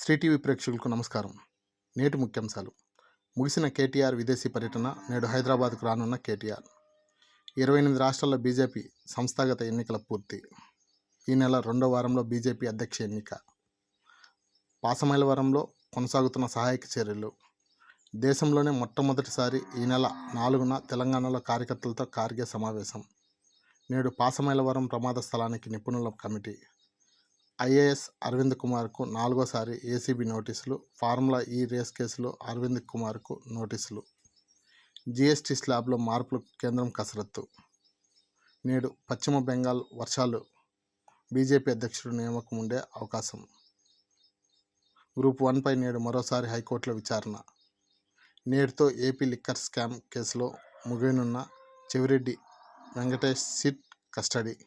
Shri TV ప్రేక్షకులకు నమస్కారం. నేటి ముఖ్యాంశాలు. ముగిసిన కేటీఆర్ విదేశీ పర్యటన, నేడు హైదరాబాద్కు రానున్న కేటీఆర్. 28 రాష్ట్రాల్లో బీజేపీ సంస్థాగత ఎన్నికల పూర్తి. ఈ నెల రెండో వారంలో బీజేపీ అధ్యక్ష ఎన్నిక. పాసమైలవరంలో కొనసాగుతున్న సహాయక చర్యలు. దేశంలోనే మొట్టమొదటిసారి ఈ నెల 4న తెలంగాణలో కార్యకర్తలతో ఖార్గే సమావేశం. నేడు పాసమైలవరం ప్రమాద స్థలానికి నిపుణుల కమిటీ. ఐఏఎస్ అరవింద్ కుమార్కు 4వసారి ఏసీబీ నోటీసులు. ఫార్ములా ఈ రేస్ కేసులో అరవింద్ కుమార్కు నోటీసులు. జీఎస్టీ స్లాబ్లో మార్పులకు కేంద్రం కసరత్తు. నేడు పశ్చిమ బెంగాల్ వర్షాలు. బీజేపీ అధ్యక్షుడు నియామకం ఉండే అవకాశం. గ్రూప్ 1పై నేడు మరోసారి హైకోర్టులో విచారణ. నేటితో ఏపీ లిక్కర్ స్కామ్ కేసులో ముగియనున్న చెవిరెడ్డి వెంకటేష్ సిట్ కస్టడీ.